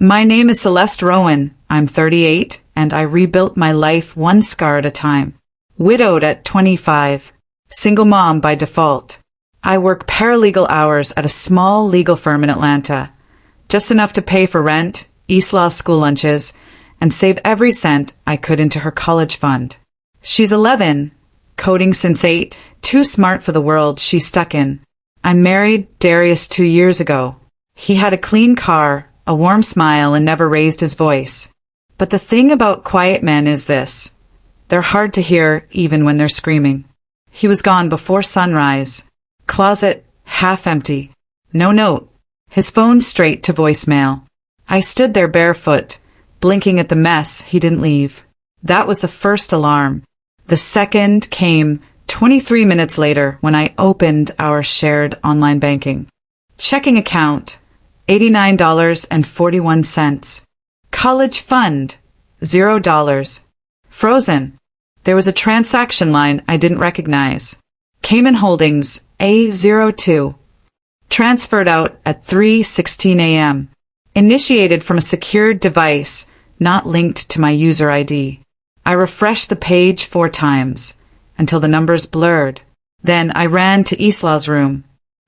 My name is Celeste Rowan. I'm 38, and I rebuilt my life one scar at a time. Widowed at 25. Single mom by default. I work paralegal hours at a small legal firm in Atlanta. Just enough to pay for rent, Eastlaw school lunches, and save every cent I could into her college fund. She's 11, coding since 8, too smart for the world she's stuck in. I married Darius 2 years ago. He had a clean car, a warm smile, and never raised his voice. But the thing about quiet men is this. They're hard to hear even when they're screaming. He was gone before sunrise. Closet, half empty. No note. His phone straight to voicemail. I stood there barefoot, blinking at the mess he didn't leave. That was the first alarm. The second came 23 minutes later when I opened our shared online banking. Checking account, $89.41. College fund, $0. Frozen. There was a transaction line I didn't recognize. Cayman Holdings, A02. Transferred out at 3:16 a.m. Initiated from a secured device not linked to my user ID. I refreshed the page 4 times until the numbers blurred. Then I ran to Eastlaw's room.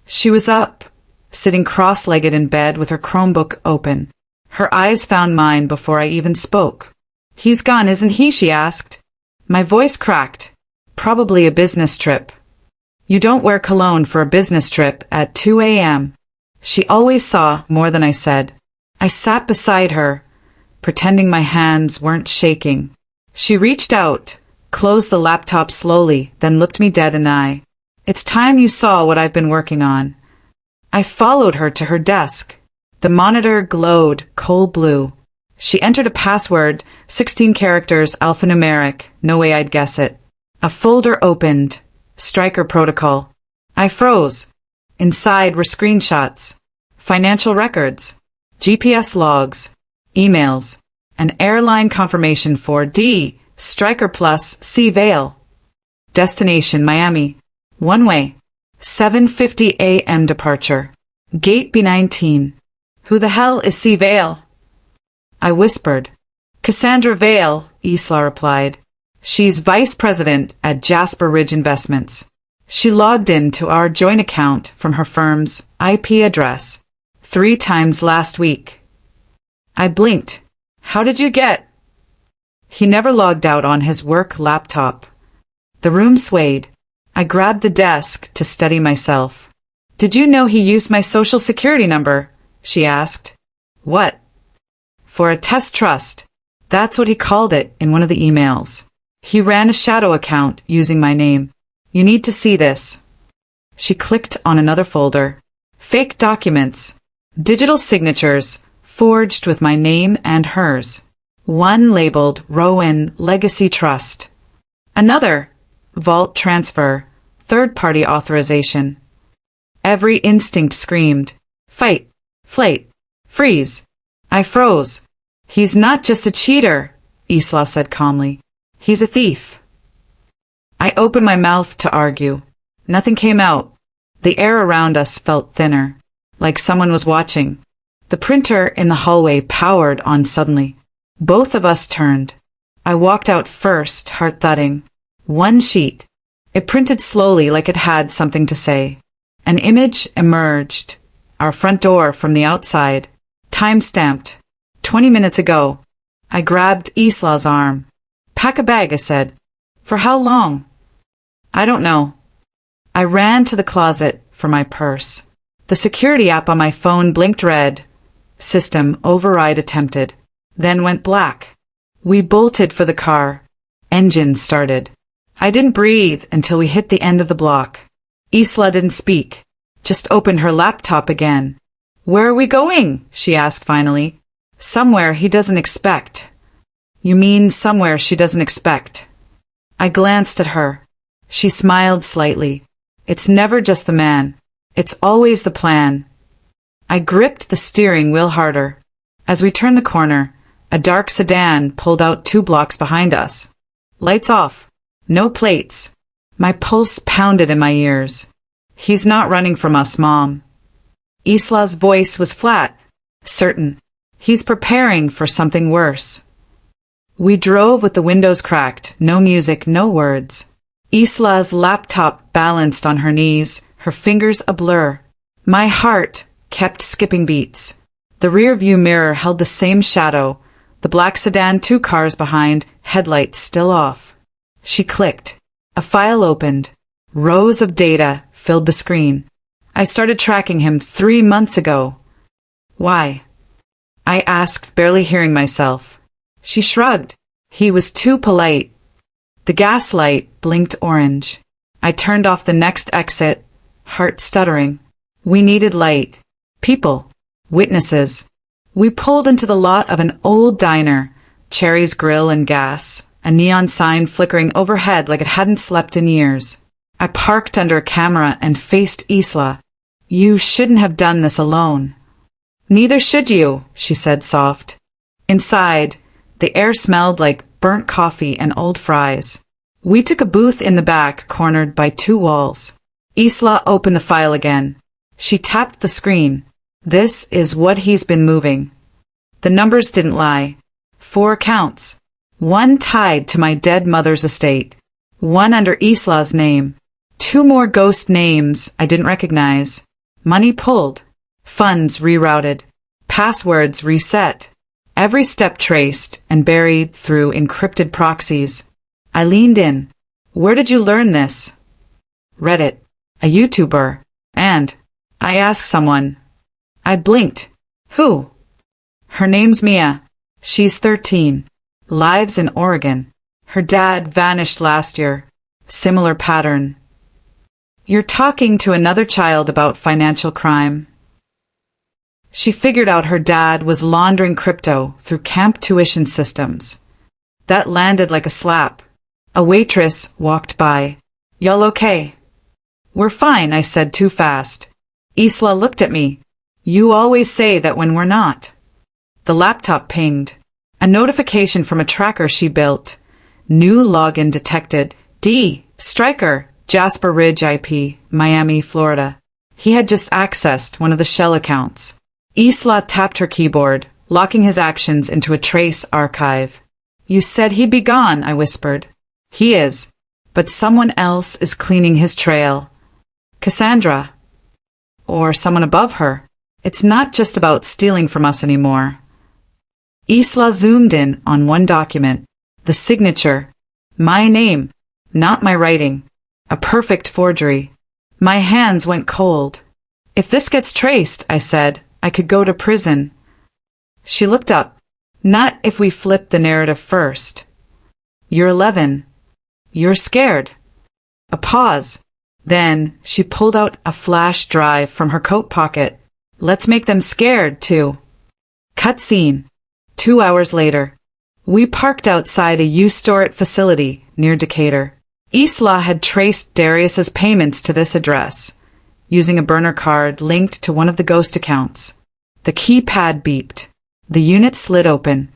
She was up, sitting cross-legged in bed with her Chromebook open. Her eyes found mine before I even spoke. "He's gone, isn't he?" she asked. My voice cracked. Probably a business trip. You don't wear cologne for a business trip at 2 a.m. She always saw more than I said. I sat beside her, pretending my hands weren't shaking. She reached out, closed the laptop slowly, then looked me dead in the eye. "It's time you saw what I've been working on." I followed her to her desk. The monitor glowed coal blue. She entered a password, 16 characters, alphanumeric, no way I'd guess it. A folder opened. Striker protocol. I froze. Inside were screenshots, financial records, GPS logs, emails, an airline confirmation for D, Striker Plus, C Vale. Destination Miami. One way. 7:50 a.m. departure. Gate B19. Who the hell is C Vale? I whispered. Cassandra Vale, Eastlaw replied. She's vice president at Jasper Ridge Investments. She logged in to our joint account from her firm's IP address 3 times last week. I blinked. How did you get? He never logged out on his work laptop. The room swayed. I grabbed the desk to steady myself. Did you know he used my social security number? She asked. What? For a test trust. That's what he called it in one of the emails. He ran a shadow account using my name. You need to see this. She clicked on another folder. Fake documents. Digital signatures, forged with my name and hers. One labeled Rowan Legacy Trust. Another, Vault Transfer, third-party authorization. Every instinct screamed, fight, flight, freeze. I froze. He's not just a cheater, Eastlaw said calmly. He's a thief. I opened my mouth to argue. Nothing came out. The air around us felt thinner, like someone was watching. The printer in the hallway powered on suddenly. Both of us turned. I walked out first, heart thudding. One sheet. It printed slowly like it had something to say. An image emerged. Our front door from the outside. Time-stamped. 20 minutes ago. I grabbed Eastlaw's arm. Pack a bag, I said. For how long? I don't know. I ran to the closet for my purse. The security app on my phone blinked red. System override attempted. Then went black. We bolted for the car. Engine started. I didn't breathe until we hit the end of the block. Eastlaw didn't speak. Just opened her laptop again. Where are we going? She asked finally. Somewhere he doesn't expect. You mean somewhere she doesn't expect? I glanced at her. She smiled slightly. It's never just the man. It's always the plan. I gripped the steering wheel harder. As we turned the corner, a dark sedan pulled out 2 blocks behind us. Lights off. No plates. My pulse pounded in my ears. He's not running from us, Mom. Eastlaw's voice was flat, certain. He's preparing for something worse. We drove with the windows cracked, no music, no words. Isla's laptop balanced on her knees, her fingers a blur. My heart kept skipping beats. The rear-view mirror held the same shadow, the black sedan 2 cars behind, headlights still off. She clicked. A file opened. Rows of data filled the screen. I started tracking him 3 months ago. Why? I asked, barely hearing myself. She shrugged. He was too polite. The gas light blinked orange. I turned off the next exit, heart stuttering. We needed light. People. Witnesses. We pulled into the lot of an old diner, Cherry's Grill and Gas, a neon sign flickering overhead like it hadn't slept in years. I parked under a camera and faced Isla. You shouldn't have done this alone. Neither should you, she said soft. Inside, the air smelled like burnt coffee and old fries. We took a booth in the back, cornered by 2 walls. Isla opened the file again. She tapped the screen. This is what he's been moving. The numbers didn't lie. 4 accounts. 1 tied to my dead mother's estate. 1 under Isla's name. 2 more ghost names I didn't recognize. Money pulled. Funds rerouted. Passwords reset. Every step traced and buried through encrypted proxies. I leaned in. Where did you learn this? Reddit. A YouTuber. And I asked someone. I blinked. Who? Her name's Mia. She's 13. Lives in Oregon. Her dad vanished last year. Similar pattern. You're talking to another child about financial crime. She figured out her dad was laundering crypto through camp tuition systems. That landed like a slap. A waitress walked by. Y'all okay? We're fine, I said too fast. Isla looked at me. You always say that when we're not. The laptop pinged. A notification from a tracker she built. New login detected. D. Stryker, Jasper Ridge IP, Miami, Florida. He had just accessed one of the shell accounts. Isla tapped her keyboard, locking his actions into a trace archive. You said he'd be gone, I whispered. He is. But someone else is cleaning his trail. Cassandra. Or someone above her. It's not just about stealing from us anymore. Isla zoomed in on one document. The signature. My name. Not my writing. A perfect forgery. My hands went cold. If this gets traced, I said, I could go to prison. She looked up. Not if we flip the narrative first. You're 11. You're scared. A pause. Then she pulled out a flash drive from her coat pocket. Let's make them scared, too. Cut scene. 2 hours later. We parked outside a U-Store facility near Decatur. Isla had traced Darius's payments to this address, using a burner card linked to one of the ghost accounts. The keypad beeped. The unit slid open.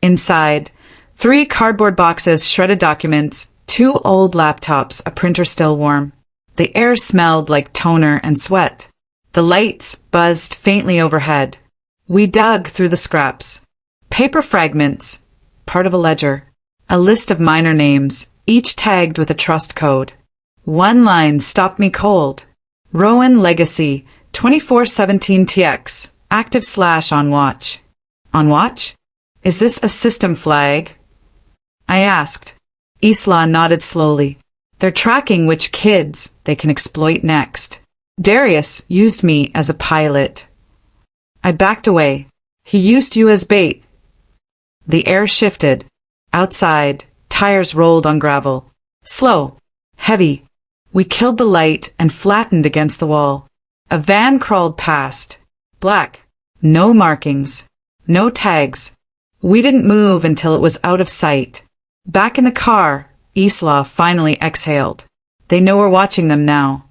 Inside, 3 cardboard boxes, shredded documents, 2 old laptops, a printer still warm. The air smelled like toner and sweat. The lights buzzed faintly overhead. We dug through the scraps. Paper fragments, part of a ledger. A list of minor names, each tagged with a trust code. One line stopped me cold. Rowan Legacy, 2417TX, active/on watch. On watch? Is this a system flag? I asked. Isla nodded slowly. They're tracking which kids they can exploit next. Darius used me as a pilot. I backed away. He used you as bait. The air shifted. Outside, tires rolled on gravel. Slow. Heavy. We killed the light and flattened against the wall. A van crawled past. Black. No markings. No tags. We didn't move until it was out of sight. Back in the car, Isla finally exhaled. They know we're watching them now.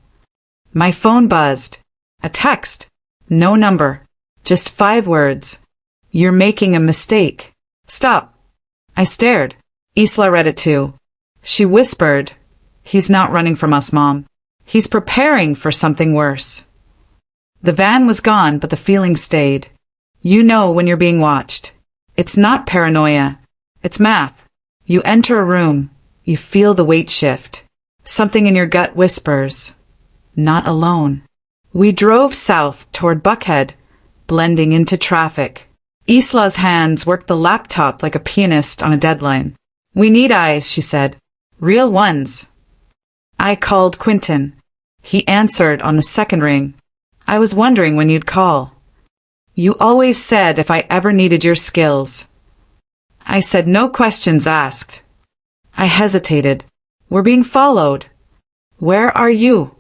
My phone buzzed. A text. No number. Just 5 words. You're making a mistake. Stop. I stared. Isla read it too. She whispered, He's not running from us, Mom. He's preparing for something worse. The van was gone, but the feeling stayed. You know when you're being watched. It's not paranoia. It's math. You enter a room. You feel the weight shift. Something in your gut whispers, not alone. We drove south toward Buckhead, blending into traffic. Isla's hands worked the laptop like a pianist on a deadline. We need eyes, she said. Real ones. I called Quentin. He answered on the second ring. I was wondering when you'd call. You always said if I ever needed your skills. I said no questions asked. I hesitated. We're being followed. Where are you?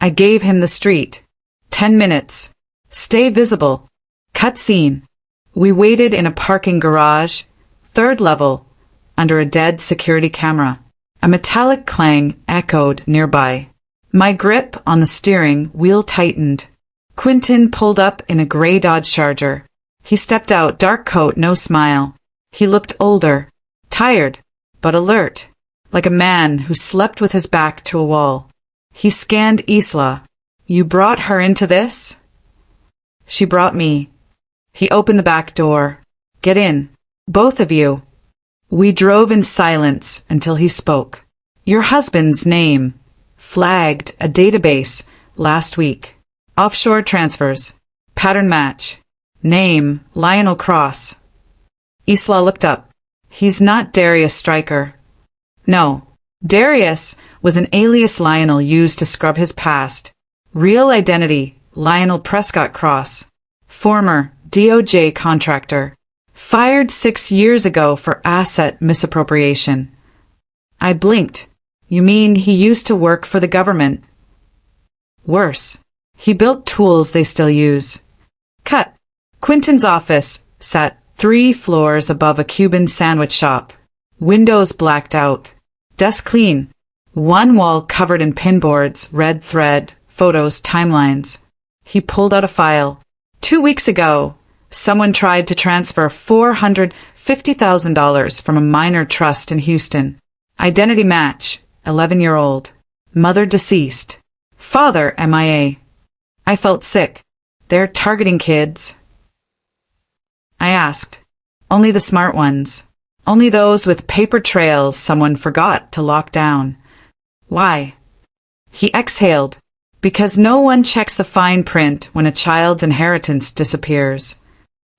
I gave him the street. 10 minutes. Stay visible. Cut scene. We waited in a parking garage, 3rd level, under a dead security camera. A metallic clang echoed nearby. My grip on the steering wheel tightened. Quentin pulled up in a gray Dodge Charger. He stepped out, dark coat, no smile. He looked older, tired, but alert, like a man who slept with his back to a wall. He scanned Isla. You brought her into this? She brought me. He opened the back door. Get in, both of you. We drove in silence until he spoke. Your husband's name. Flagged a database last week. Offshore transfers. Pattern match. Name, Lionel Cross. Isla looked up. He's not Darius Stryker. No. Darius was an alias Lionel used to scrub his past. Real identity, Lionel Prescott Cross. Former DOJ contractor. Fired 6 years ago for asset misappropriation. I blinked. You mean he used to work for the government? Worse. He built tools they still use. Cut. Quentin's office sat 3 floors above a Cuban sandwich shop. Windows blacked out. Desk clean. One wall covered in pinboards, red thread, photos, timelines. He pulled out a file. 2 weeks ago, someone tried to transfer $450,000 from a minor trust in Houston. Identity match, 11-year-old. Mother deceased. Father MIA. I felt sick. They're targeting kids. I asked. Only the smart ones. Only those with paper trails someone forgot to lock down. Why? He exhaled. Because no one checks the fine print when a child's inheritance disappears.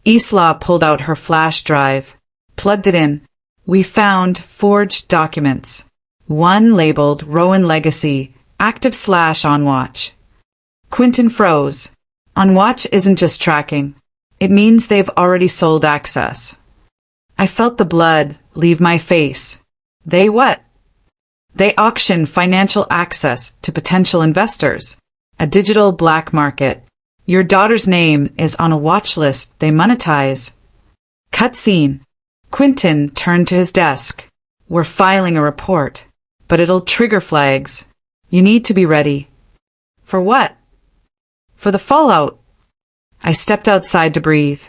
Isla pulled out her flash drive, plugged it in. We found forged documents. One labeled Rowan Legacy, active/on watch. Quentin froze. On watch isn't just tracking. It means they've already sold access. I felt the blood leave my face. They what? They auction financial access to potential investors. A digital black market. Your daughter's name is on a watch list they monetize. Cut scene. Quentin turned to his desk. We're filing a report, but it'll trigger flags. You need to be ready. For what? For the fallout. I stepped outside to breathe.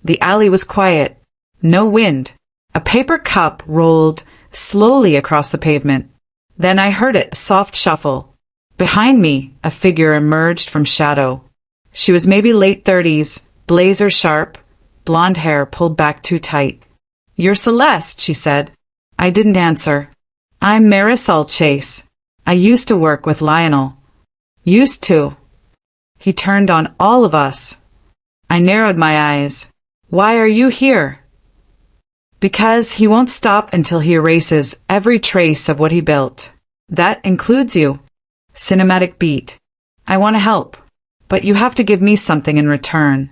The alley was quiet. No wind. A paper cup rolled slowly across the pavement. Then I heard it, a soft shuffle. Behind me, a figure emerged from shadow. She was maybe late 30s, blazer sharp, blonde hair pulled back too tight. You're Celeste, she said. I didn't answer. I'm Marisol Chase. I used to work with Lionel. Used to. He turned on all of us. I narrowed my eyes. Why are you here? Because he won't stop until he erases every trace of what he built. That includes you. Cinematic beat. I want to help, but you have to give me something in return.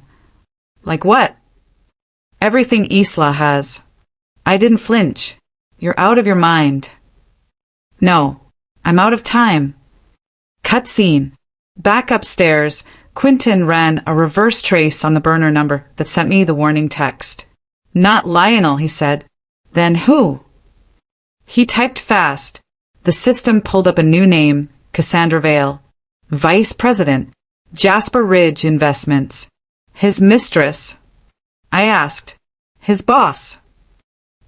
Like what? Everything Isla has. I didn't flinch. You're out of your mind. No, I'm out of time. Cut scene. Back upstairs, Quentin ran a reverse trace on the burner number that sent me the warning text. Not Lionel, he said. Then who? He typed fast. The system pulled up a new name, Cassandra Vale. Vice President, Jasper Ridge Investments. His mistress. I asked. His boss.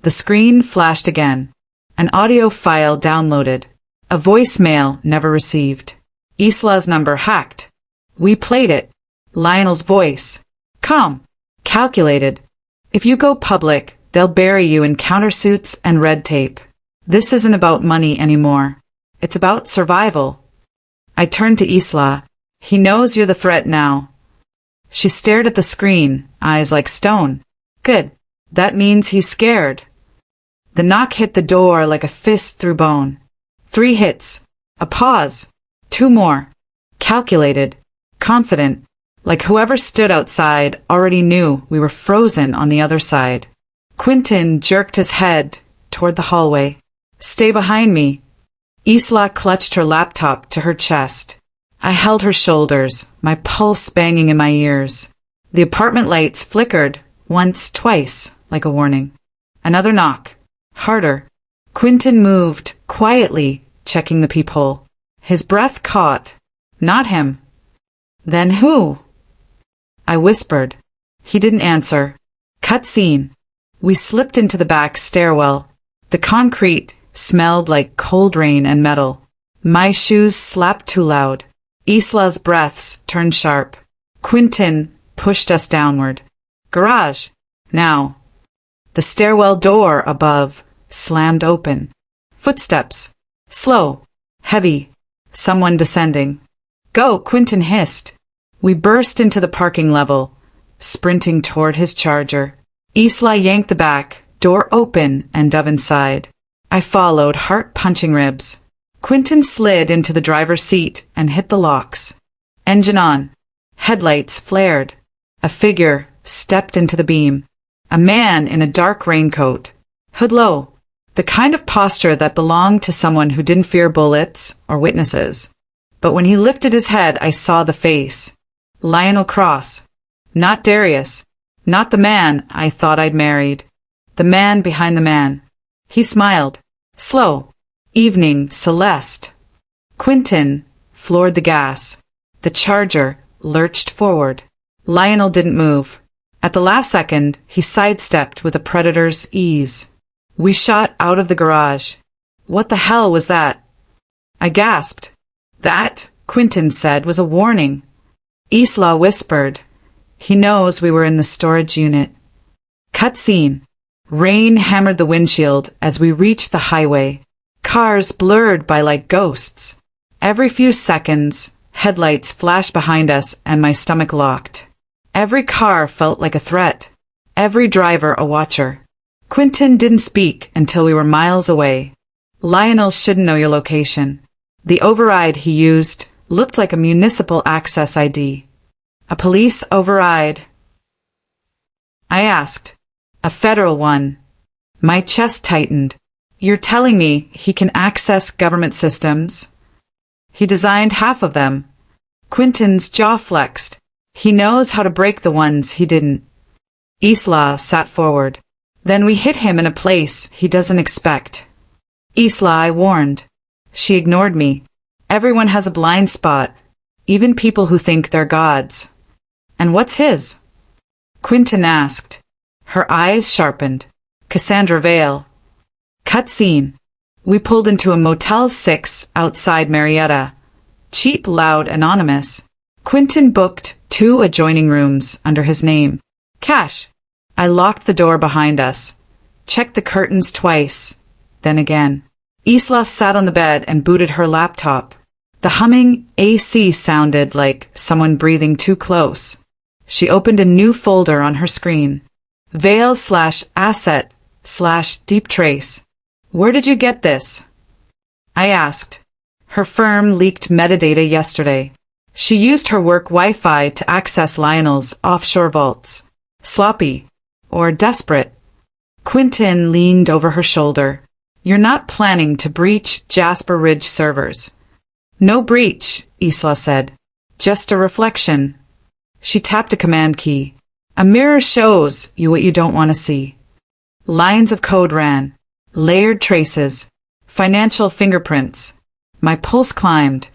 The screen flashed again. An audio file downloaded. A voicemail never received. Isla's number hacked. We played it. Lionel's voice. Come. Calculated. If you go public, they'll bury you in countersuits and red tape. This isn't about money anymore. It's about survival. I turned to Isla. He knows you're the threat now. She stared at the screen, eyes like stone. Good. That means he's scared. The knock hit the door like a fist through bone. 3 hits. A pause. 2 more. Calculated. Confident. Like whoever stood outside already knew we were frozen on the other side. Quentin jerked his head toward the hallway. Stay behind me. Isla clutched her laptop to her chest. I held her shoulders, my pulse banging in my ears. The apartment lights flickered, once, twice, like a warning. Another knock. Harder. Quentin moved, quietly, checking the peephole. His breath caught. Not him. Then who? I whispered. He didn't answer. Cut scene. We slipped into the back stairwell. The concrete smelled like cold rain and metal. My shoes slapped too loud. Isla's breaths turned sharp. Quentin pushed us downward. Garage. Now. The stairwell door above slammed open. Footsteps. Slow. Heavy. Someone descending. Go, Quentin hissed. We burst into the parking level, sprinting toward his Charger. Isla yanked the back, door open, and dove inside. I followed, heart punching ribs. Quentin slid into the driver's seat and hit the locks. Engine on. Headlights flared. A figure stepped into the beam. A man in a dark raincoat. Hood low. The kind of posture that belonged to someone who didn't fear bullets or witnesses. But when he lifted his head, I saw the face. Lionel Cross. Not Darius. Not the man I thought I'd married. The man behind the man. He smiled. Slow. Evening, Celeste. Quentin floored the gas. The Charger lurched forward. Lionel didn't move. At the last second, he sidestepped with a predator's ease. We shot out of the garage. What the hell was that? I gasped. That, Quentin said, was a warning. Isla whispered. He knows we were in the storage unit. Cut scene. Rain hammered the windshield as we reached the highway. Cars blurred by like ghosts. Every few seconds, headlights flashed behind us and my stomach locked. Every car felt like a threat. Every driver a watcher. Quentin didn't speak until we were miles away. Lionel shouldn't know your location. The override he used looked like a municipal access ID. A police override. I asked. A federal one. My chest tightened. You're telling me he can access government systems? He designed half of them. Quentin's jaw flexed. He knows how to break the ones he didn't. Isla sat forward. Then we hit him in a place he doesn't expect. Isla, I warned. She ignored me. Everyone has a blind spot, even people who think they're gods. And what's his? Quentin asked. Her eyes sharpened. Cassandra Vale. Cut scene. We pulled into a Motel 6 outside Marietta. Cheap, loud, anonymous. Quentin booked 2 adjoining rooms under his name. Cash. I locked the door behind us. Checked the curtains twice. Then again. Isla sat on the bed and booted her laptop. The humming AC sounded like someone breathing too close. She opened a new folder on her screen. Veil/asset/deep trace. Where did you get this? I asked. Her firm leaked metadata yesterday. She used her work Wi-Fi to access Lionel's offshore vaults. Sloppy. Or desperate. Quentin leaned over her shoulder. You're not planning to breach Jasper Ridge servers. No breach, Isla said. Just a reflection. She tapped a command key. A mirror shows you what you don't want to see. Lines of code ran. Layered traces. Financial fingerprints. My pulse climbed.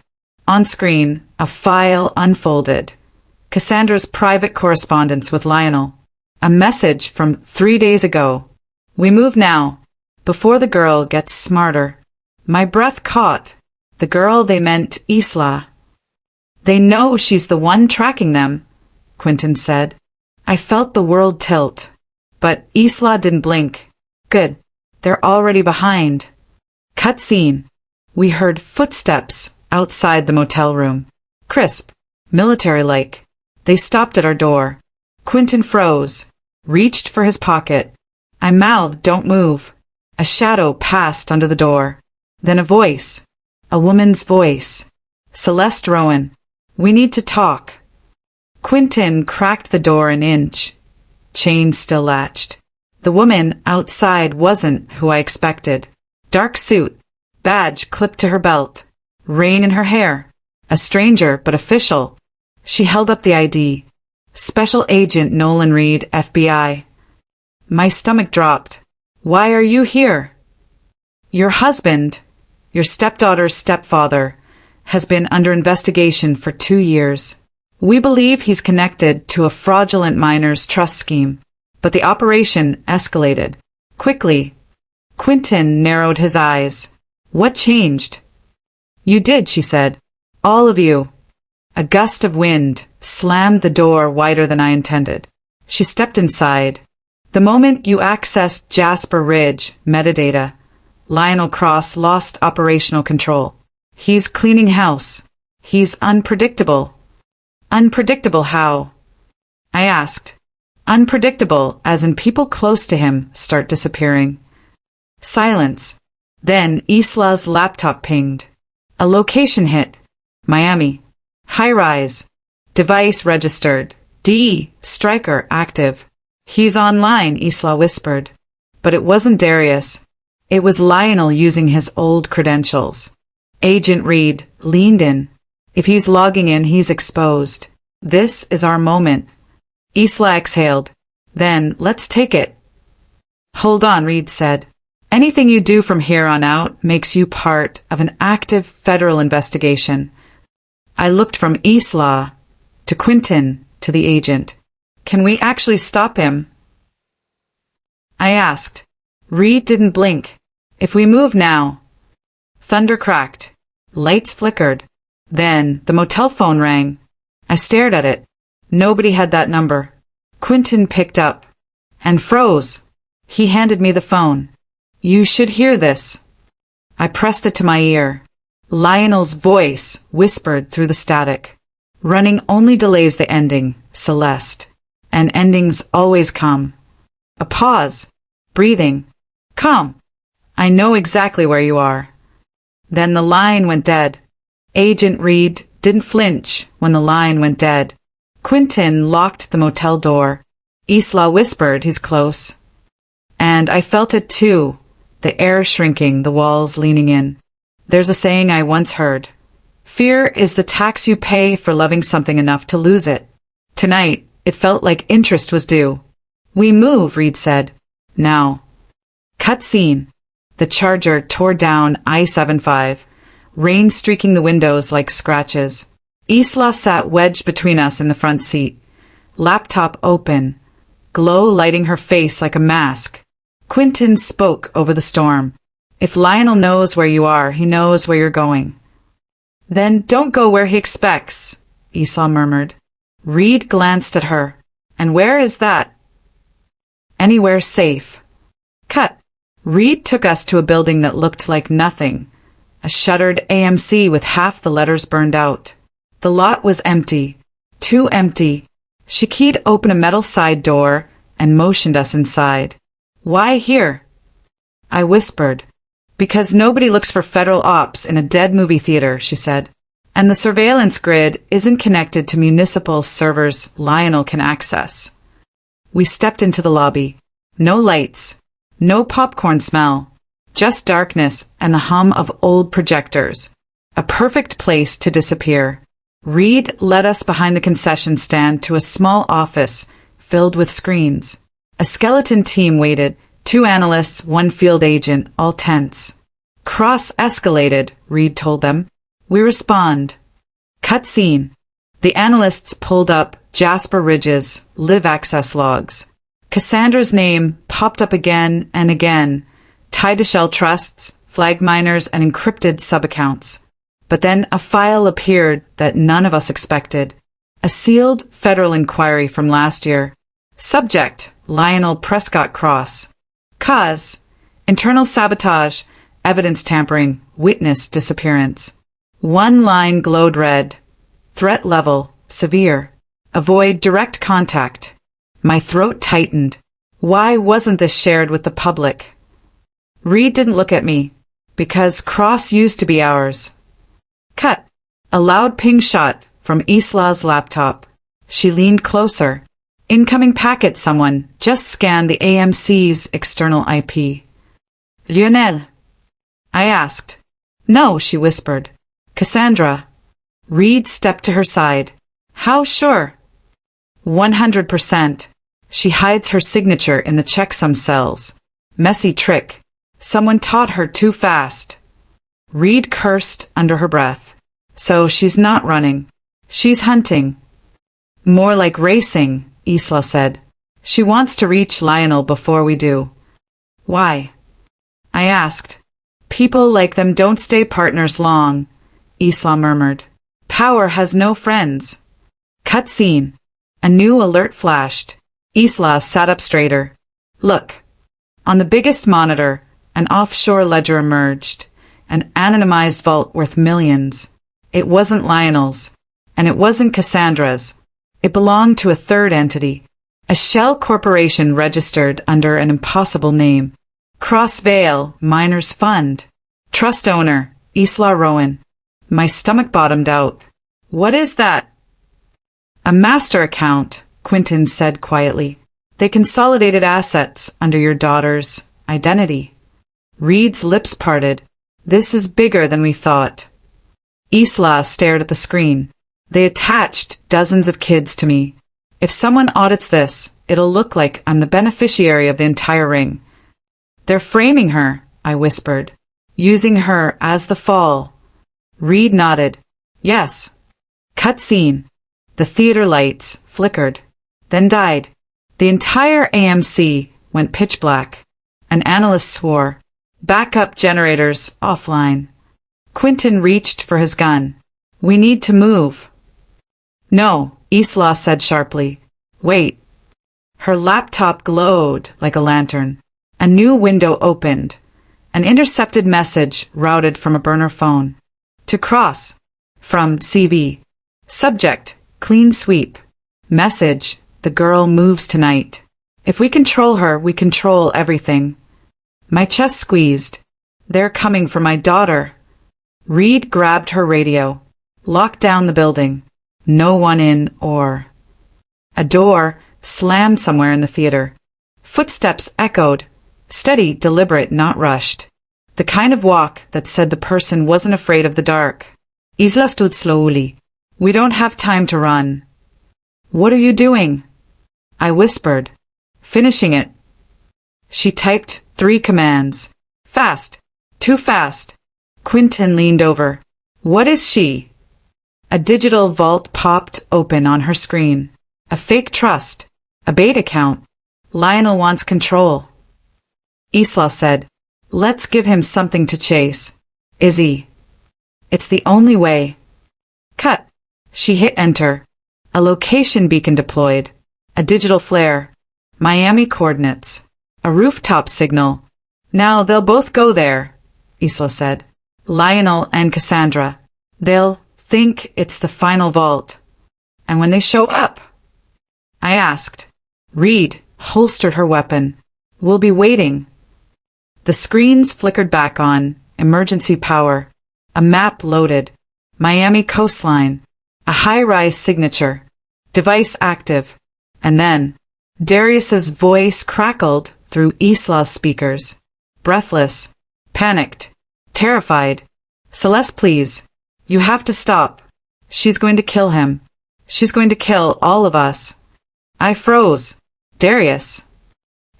On screen, a file unfolded. Cassandra's private correspondence with Lionel. A message from 3 days ago. We move now, before the girl gets smarter. My breath caught. The girl they meant Isla. They know she's the one tracking them, Quentin said. I felt the world tilt. But Isla didn't blink. Good. They're already behind. Cut scene. We heard footsteps outside the motel room. Crisp. Military-like. They stopped at our door. Quentin froze. Reached for his pocket. I mouthed, "Don't move." A shadow passed under the door. Then a voice. A woman's voice. "Celeste Rowan. We need to talk." Quentin cracked the door an inch. Chain still latched. The woman outside wasn't who I expected. Dark suit. Badge clipped to her belt. Rain in her hair. A stranger, but official. She held up the ID. Special Agent Nolan Reed, FBI. My stomach dropped. "Why are you here?" "Your husband, your stepdaughter's stepfather, has been under investigation for 2 years. We believe he's connected to a fraudulent minors' trust scheme, but the operation escalated. Quickly." Quentin narrowed his eyes. "What changed?" "You did," she said. "All of you." A gust of wind slammed the door wider than I intended. She stepped inside. "The moment you accessed Jasper Ridge metadata, Lionel Cross lost operational control. He's cleaning house. He's unpredictable." "Unpredictable how?" I asked. "Unpredictable as in people close to him start disappearing." Silence. Then Isla's laptop pinged. A location hit. Miami. High-rise. Device registered. D. Striker active. "He's online," Isla whispered. But it wasn't Darius. It was Lionel using his old credentials. Agent Reed leaned in. "If he's logging in, he's exposed. This is our moment." Isla exhaled. "Then, let's take it." "Hold on," Reed said. "Anything you do from here on out makes you part of an active federal investigation." I looked from Isla to Quentin to the agent. "Can we actually stop him?" I asked. Reed didn't blink. "If we move now." Thunder cracked. Lights flickered. Then the motel phone rang. I stared at it. Nobody had that number. Quentin picked up and froze. He handed me the phone. "You should hear this." I pressed it to my ear. Lionel's voice whispered through the static. "Running only delays the ending, Celeste. And endings always come." A pause. Breathing. "Come. I know exactly where you are." Then the line went dead. Agent Reed didn't flinch when the line went dead. Quentin locked the motel door. Isla whispered, "He's close." And I felt it too, the air shrinking, the walls leaning in. There's a saying I once heard. Fear is the tax you pay for loving something enough to lose it. Tonight, it felt like interest was due. "We move," Reed said. "Now." Cut scene. The Charger tore down I-75, rain streaking the windows like scratches. Isla sat wedged between us in the front seat, laptop open, glow lighting her face like a mask. Quentin spoke over the storm. "If Lionel knows where you are, he knows where you're going." "Then don't go where he expects," Isla murmured. Reed glanced at her. "And where is that?" "Anywhere safe." Cut. Reed took us to a building that looked like nothing. A shuttered AMC with half the letters burned out. The lot was empty. Too empty. She keyed open a metal side door and motioned us inside. "Why here?" I whispered. "Because nobody looks for federal ops in a dead movie theater," she said. "And the surveillance grid isn't connected to municipal servers Lionel can access." We stepped into the lobby. No lights. No popcorn smell. Just darkness and the hum of old projectors. A perfect place to disappear. Reed led us behind the concession stand to a small office filled with screens. A skeleton team waited. 2 analysts, 1 field agent, all tense. "Cross-escalated," Reed told them. "We respond." Cut scene. The analysts pulled up Jasper Ridge's live access logs. Cassandra's name popped up again and again, tied to shell trusts, flag miners, and encrypted sub-accounts. But then a file appeared that none of us expected. A sealed federal inquiry from last year. Subject, Lionel Prescott Cross. Cause, internal sabotage, evidence tampering, witness disappearance. One line glowed red. Threat level, severe. Avoid direct contact. My throat tightened. Why wasn't this shared with the public? Reed didn't look at me. Because Cross used to be ours. Cut. A loud ping shot from Isla's laptop. She leaned closer. Incoming packet. Someone just scanned the AMC's external IP. Lionel? I asked. No, she whispered. Cassandra. Reed stepped to her side. How sure? 100%. She hides her signature in the checksum cells. Messy trick. Someone taught her too fast. Reed cursed under her breath. So she's not running. She's hunting. More like racing, Isla said. She wants to reach Lionel before we do. Why? I asked. People like them don't stay partners long, Isla murmured. Power has no friends. Cut scene. A new alert flashed. Isla sat up straighter. Look. On the biggest monitor, an offshore ledger emerged. An anonymized vault worth millions. It wasn't Lionel's. And it wasn't Cassandra's. It belonged to a third entity. A shell corporation registered under an impossible name. Crossvale Miners Fund. Trust owner, Isla Rowan. My stomach bottomed out. What is that? A master account, Quentin said quietly. They consolidated assets under your daughter's identity. Reed's lips parted. This is bigger than we thought. Isla stared at the screen. They attached dozens of kids to me. If someone audits this, it'll look like I'm the beneficiary of the entire ring. They're framing her, I whispered. Using her as the fall. Reed nodded. Yes. Cut scene. The theater lights flickered, then died. The entire AMC went pitch black. An analyst swore. Backup generators offline. Quentin reached for his gun. We need to move. No, Isla said sharply. Wait. Her laptop glowed like a lantern. A new window opened. An intercepted message routed from a burner phone. To Cross. From CV. Subject, clean sweep. Message, the girl moves tonight. If we control her, we control everything. My chest squeezed. They're coming for my daughter. Reed grabbed her radio. Locked down the building. No one in or... A door slammed somewhere in the theater. Footsteps echoed. Steady, deliberate, not rushed. The kind of walk that said the person wasn't afraid of the dark. Isla stood slowly. We don't have time to run. What are you doing? I whispered. Finishing it. She typed 3 commands. Fast. Too fast. Quentin leaned over. What is she? A digital vault popped open on her screen. A fake trust. A bait account. Lionel wants control. Isla said, let's give him something to chase. Izzy. It's the only way. Cut. She hit enter. A location beacon deployed. A digital flare. Miami coordinates. A rooftop signal. Now they'll both go there, Isla said. Lionel and Cassandra. They'll think it's the final vault. And when they show up? I asked. Reed holstered her weapon. We'll be waiting. The screens flickered back on. Emergency power. A map loaded. Miami coastline. A high-rise signature. Device active. And then, Darius's voice crackled through Isla's speakers. Breathless. Panicked. Terrified. Celeste, please. You have to stop. She's going to kill him. She's going to kill all of us. I froze. Darius.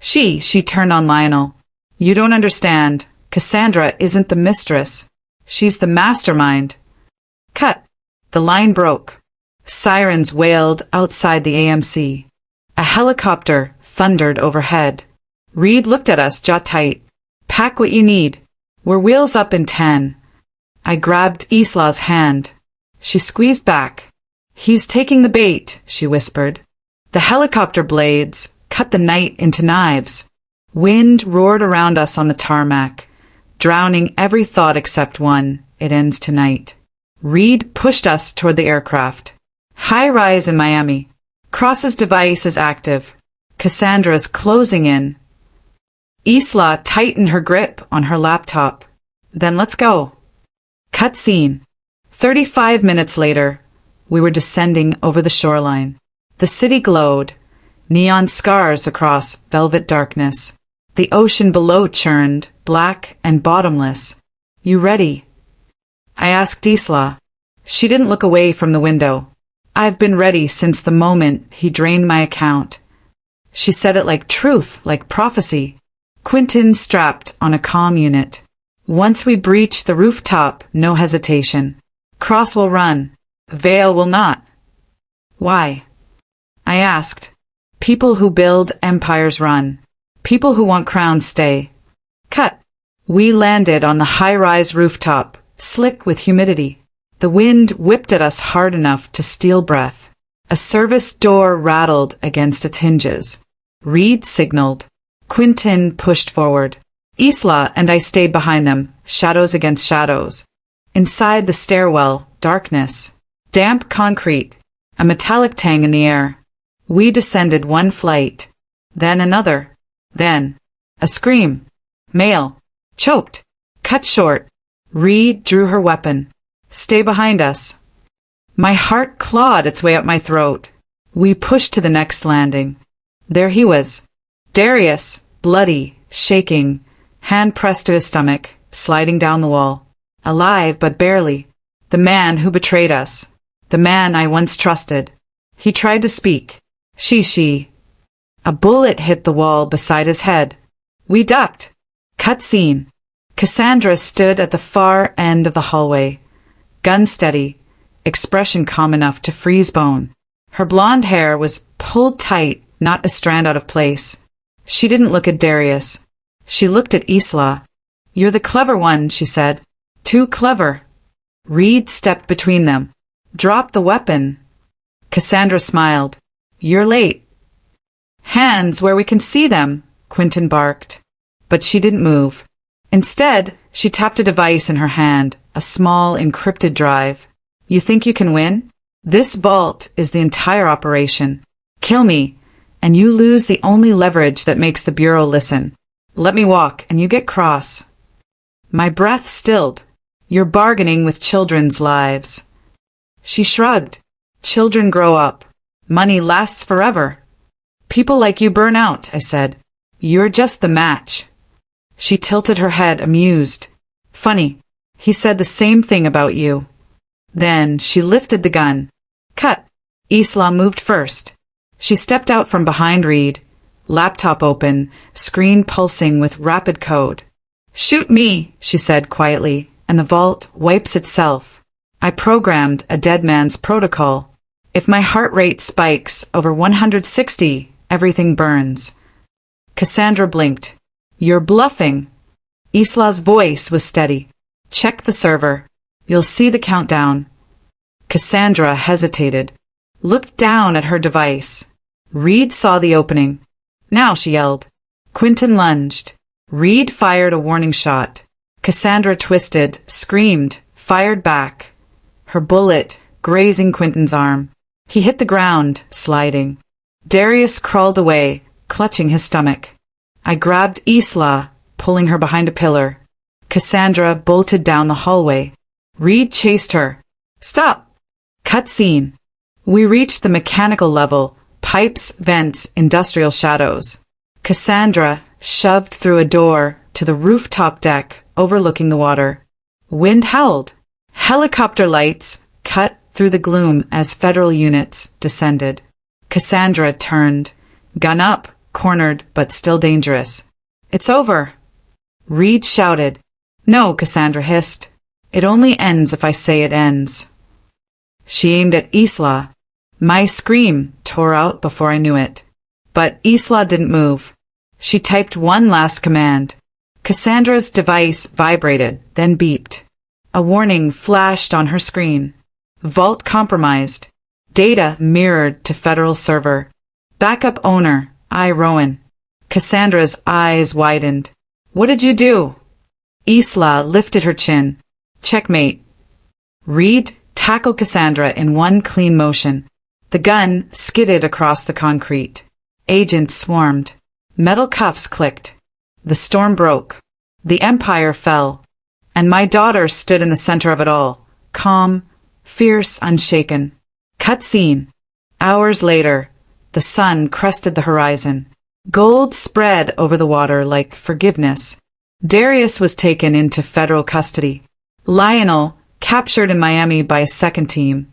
She turned on Lionel. You don't understand. Cassandra isn't the mistress. She's the mastermind. Cut. The line broke. Sirens wailed outside the AMC. A helicopter thundered overhead. Reed looked at us, jaw tight. Pack what you need. We're wheels up in 10. I grabbed Isla's hand. She squeezed back. He's taking the bait, she whispered. The helicopter blades cut the night into knives. Wind roared around us on the tarmac, drowning every thought except one: it ends tonight. Reed pushed us toward the aircraft. High rise in Miami. Cross's device is active. Cassandra's closing in. Isla tightened her grip on her laptop. Then let's go. Cut scene. 35 minutes later, we were descending over the shoreline. The city glowed, neon scars across velvet darkness. The ocean below churned, black and bottomless. You ready? I asked Isla. She didn't look away from the window. I've been ready since the moment he drained my account. She said it like truth, like prophecy. Quentin strapped on a comm unit. Once we breach the rooftop, no hesitation. Cross will run. Vale will not. Why? I asked. People who build empires run. People who want crowns stay. Cut. We landed on the high-rise rooftop, slick with humidity. The wind whipped at us hard enough to steal breath. A service door rattled against its hinges. Reed signaled. Quentin pushed forward. Isla and I stayed behind them, shadows against shadows. Inside the stairwell, darkness. Damp concrete. A metallic tang in the air. We descended one flight. Then another. Then a scream. Male. Choked. Cut short. Reed drew her weapon. Stay behind us. My heart clawed its way up my throat. We pushed to the next landing. There he was. Darius, bloody, shaking, hand pressed to his stomach, sliding down the wall. Alive, but barely. The man who betrayed us. The man I once trusted. He tried to speak. She. A bullet hit the wall beside his head. We ducked. Cut scene. Cassandra stood at the far end of the hallway. Gun steady, expression calm enough to freeze bone. Her blonde hair was pulled tight, not a strand out of place. She didn't look at Darius. She looked at Isla. You're the clever one, she said. Too clever. Reed stepped between them. Drop the weapon. Cassandra smiled. You're late. Hands where we can see them, Quentin barked. But she didn't move. Instead, she tapped a device in her hand, a small encrypted drive. You think you can win? This vault is the entire operation. Kill me, and you lose the only leverage that makes the Bureau listen. Let me walk, and you get cross. My breath stilled. You're bargaining with children's lives. She shrugged. Children grow up. Money lasts forever. People like you burn out, I said. You're just the match. She tilted her head, amused. Funny. He said the same thing about you. Then she lifted the gun. Cut. Isla moved first. She stepped out from behind Reed. Laptop open, screen pulsing with rapid code. Shoot me, she said quietly, and the vault wipes itself. I programmed a dead man's protocol. If my heart rate spikes over 160, everything burns. Cassandra blinked. You're bluffing. Isla's voice was steady. Check the server. You'll see the countdown. Cassandra hesitated. Looked down at her device. Reed saw the opening. Now, she yelled. Quentin lunged. Reed fired a warning shot. Cassandra twisted, screamed, fired back. Her bullet grazing Quentin's arm. He hit the ground, sliding. Darius crawled away, clutching his stomach. I grabbed Isla, pulling her behind a pillar. Cassandra bolted down the hallway. Reed chased her. Stop! Cut scene. We reached the mechanical level, pipes, vents, industrial shadows. Cassandra shoved through a door to the rooftop deck overlooking the water. Wind howled. Helicopter lights cut through the gloom as federal units descended. Cassandra turned. Gun up, cornered but still dangerous. It's over. Reed shouted. No, Cassandra hissed. It only ends if I say it ends. She aimed at Isla. My scream tore out before I knew it. But Isla didn't move. She typed one last command. Cassandra's device vibrated, then beeped. A warning flashed on her screen. Vault compromised. Data mirrored to federal server. Backup owner, I. Rowan. Cassandra's eyes widened. What did you do? Isla lifted her chin. Checkmate. Reed tackled Cassandra in one clean motion. The gun skidded across the concrete. Agents swarmed. Metal cuffs clicked. The storm broke. The empire fell. And my daughter stood in the center of it all, calm, fierce, unshaken. Cut scene. Hours later, the sun crested the horizon. Gold spread over the water like forgiveness. Darius was taken into federal custody. Lionel, captured in Miami by a second team,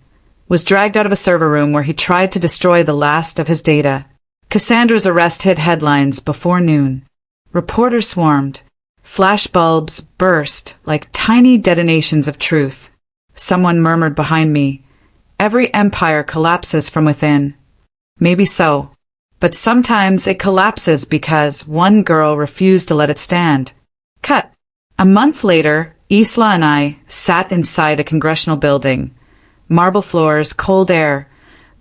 was dragged out of a server room where he tried to destroy the last of his data. Cassandra's arrest hit headlines before noon. Reporters swarmed. Flashbulbs burst like tiny detonations of truth. Someone murmured behind me, "Every empire collapses from within." Maybe so. But sometimes it collapses because one girl refused to let it stand. Cut. A month later, Isla and I sat inside a congressional building. Marble floors, cold air,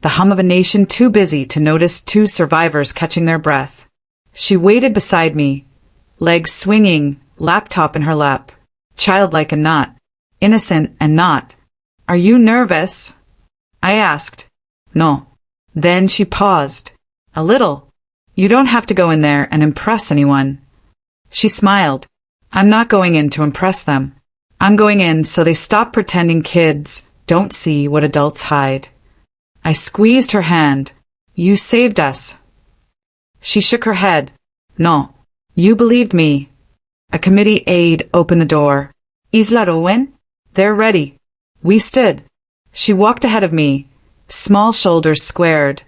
the hum of a nation too busy to notice two survivors catching their breath. She waited beside me, legs swinging, laptop in her lap, childlike and not, innocent and not. "Are you nervous?" I asked. "No." Then she paused. "A little. You don't have to go in there and impress anyone." She smiled. "I'm not going in to impress them. I'm going in so they stop pretending kids don't see what adults hide." I squeezed her hand. "You saved us." She shook her head. "No. You believed me." A committee aide opened the door. "Isla Rowan? They're ready." We stood. She walked ahead of me, small shoulders squared,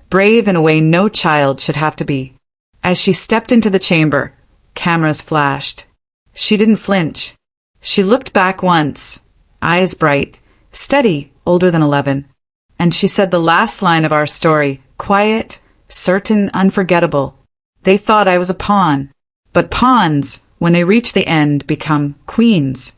brave in a way no child should have to be. As she stepped into the chamber, cameras flashed. She didn't flinch. She looked back once, eyes bright, steady, older than 11. And she said the last line of our story, quiet, certain, unforgettable. They thought I was a pawn. But pawns, when they reach the end, become queens.